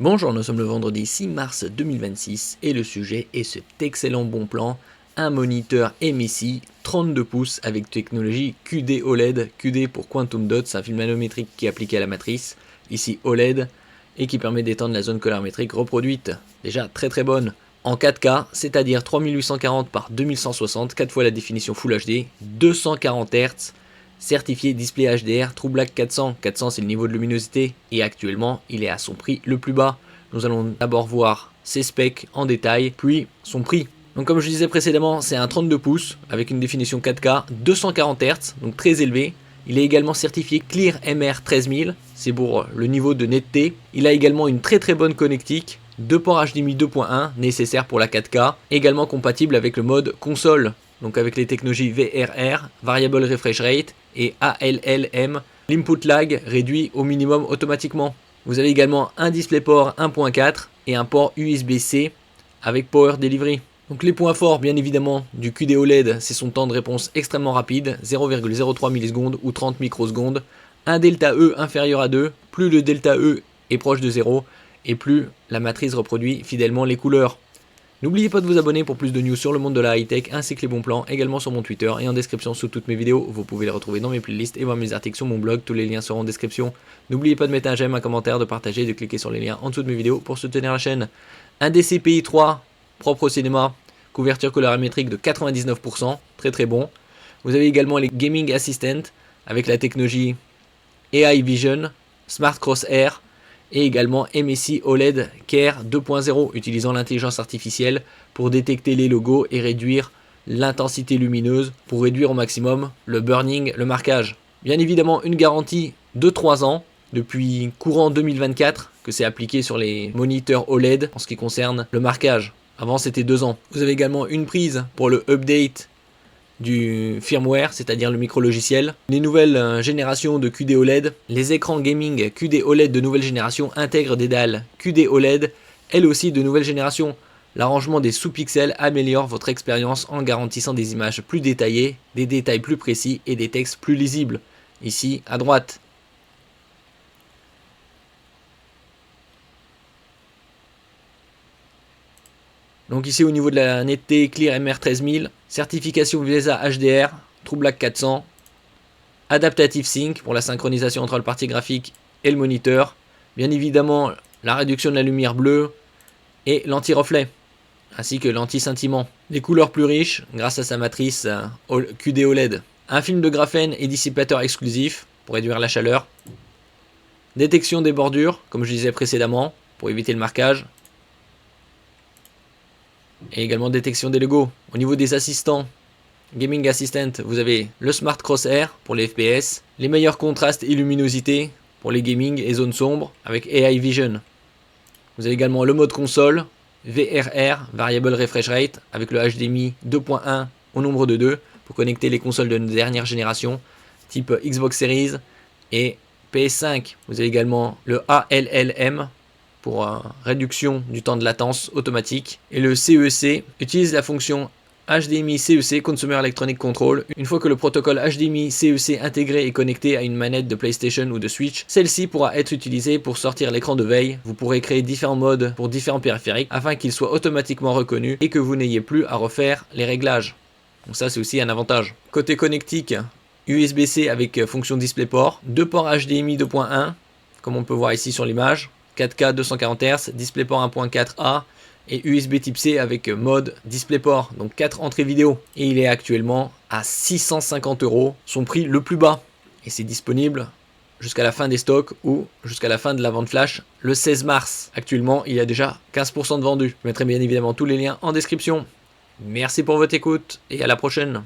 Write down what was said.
Bonjour, nous sommes le vendredi 6 mars 2026 et le sujet est cet excellent bon plan, un moniteur MSI 32 pouces avec technologie QD OLED, QD pour Quantum Dot, c'est un film manométrique qui est appliqué à la matrice, ici OLED, et qui permet d'étendre la zone colorimétrique reproduite, déjà très bonne, en 4K, c'est-à-dire 3840 par 2160, 4 fois la définition Full HD, 240 Hz, certifié display HDR True Black 400. 400 c'est le niveau de luminosité et actuellement il est à son prix le plus bas. Nous allons d'abord voir ses specs en détail, puis son prix. Donc comme je disais précédemment, c'est un 32 pouces avec une définition 4K, 240 Hz, donc très élevé. Il est également certifié Clear MR 13000, c'est pour le niveau de netteté. Il a également une très bonne connectique, 2 ports HDMI 2.1 nécessaires pour la 4K, également compatible avec le mode console, donc avec les technologies VRR, Variable Refresh Rate et ALLM, l'input lag réduit au minimum automatiquement. Vous avez également un DisplayPort 1.4 et un port USB-C avec Power Delivery. Donc les points forts bien évidemment du QD OLED, c'est son temps de réponse extrêmement rapide, 0,03 millisecondes ou 30 microsecondes, un delta E inférieur à 2, plus le delta E est proche de 0 et plus la matrice reproduit fidèlement les couleurs. N'oubliez pas de vous abonner pour plus de news sur le monde de la high-tech ainsi que les bons plans, également sur mon Twitter et en description sous toutes mes vidéos. Vous pouvez les retrouver dans mes playlists et voir mes articles sur mon blog, tous les liens seront en description. N'oubliez pas de mettre un j'aime, un commentaire, de partager et de cliquer sur les liens en dessous de mes vidéos pour soutenir la chaîne. Un DCI 3 propre au cinéma, couverture colorimétrique de 99%, très bon. Vous avez également les Gaming Assistant avec la technologie AI Vision, Smart Crosshair, et également MSI OLED Care 2.0 utilisant l'intelligence artificielle pour détecter les logos et réduire l'intensité lumineuse pour réduire au maximum le burning, le marquage. Bien évidemment une garantie de 3 ans depuis courant 2024 que c'est appliqué sur les moniteurs OLED en ce qui concerne le marquage. Avant c'était 2 ans. Vous avez également une prise pour le update du firmware, c'est-à-dire le micro-logiciel. Les nouvelles générations de QD OLED, les écrans gaming QD OLED de nouvelle génération intègrent des dalles QD OLED, elles aussi de nouvelle génération. L'arrangement des sous-pixels améliore votre expérience en garantissant des images plus détaillées, des détails plus précis et des textes plus lisibles. Ici, à droite. Donc ici au niveau de la netteté, Clear MR 13000, certification VESA HDR, True Black 400, Adaptative Sync pour la synchronisation entre le partie graphique et le moniteur, bien évidemment la réduction de la lumière bleue et l'anti-reflet, ainsi que l'anti-scintillement. Des couleurs plus riches grâce à sa matrice QD OLED. Un film de graphène et dissipateur exclusif pour réduire la chaleur. Détection des bordures, comme je disais précédemment, pour éviter le marquage. Et également détection des logos. Au niveau des assistants, Gaming Assistant, vous avez le Smart Crosshair pour les FPS, les meilleurs contrastes et luminosité pour les gaming et zones sombres avec AI Vision. Vous avez également le mode console, VRR, Variable Refresh Rate, avec le HDMI 2.1 au nombre de 2 pour connecter les consoles de dernière génération, type Xbox Series et PS5. Vous avez également le ALLM, pour réduction du temps de latence automatique. Et le CEC utilise la fonction HDMI CEC Consumer Electronic Control. Une fois que le protocole HDMI CEC intégré est connecté à une manette de PlayStation ou de Switch, celle-ci pourra être utilisée pour sortir l'écran de veille. Vous pourrez créer différents modes pour différents périphériques afin qu'ils soient automatiquement reconnus et que vous n'ayez plus à refaire les réglages. Donc ça c'est aussi un avantage. Côté connectique, USB-C avec fonction DisplayPort, 2 ports HDMI 2.1 comme on peut voir ici sur l'image, 4K 240 Hz, DisplayPort 1.4A et USB Type C avec mode DisplayPort, donc 4 entrées vidéo. Et il est actuellement à 650 €, son prix le plus bas. Et c'est disponible jusqu'à la fin des stocks ou jusqu'à la fin de la vente flash le 16 mars. Actuellement, il y a déjà 15% de vendus. Je mettrai bien évidemment tous les liens en description. Merci pour votre écoute et à la prochaine.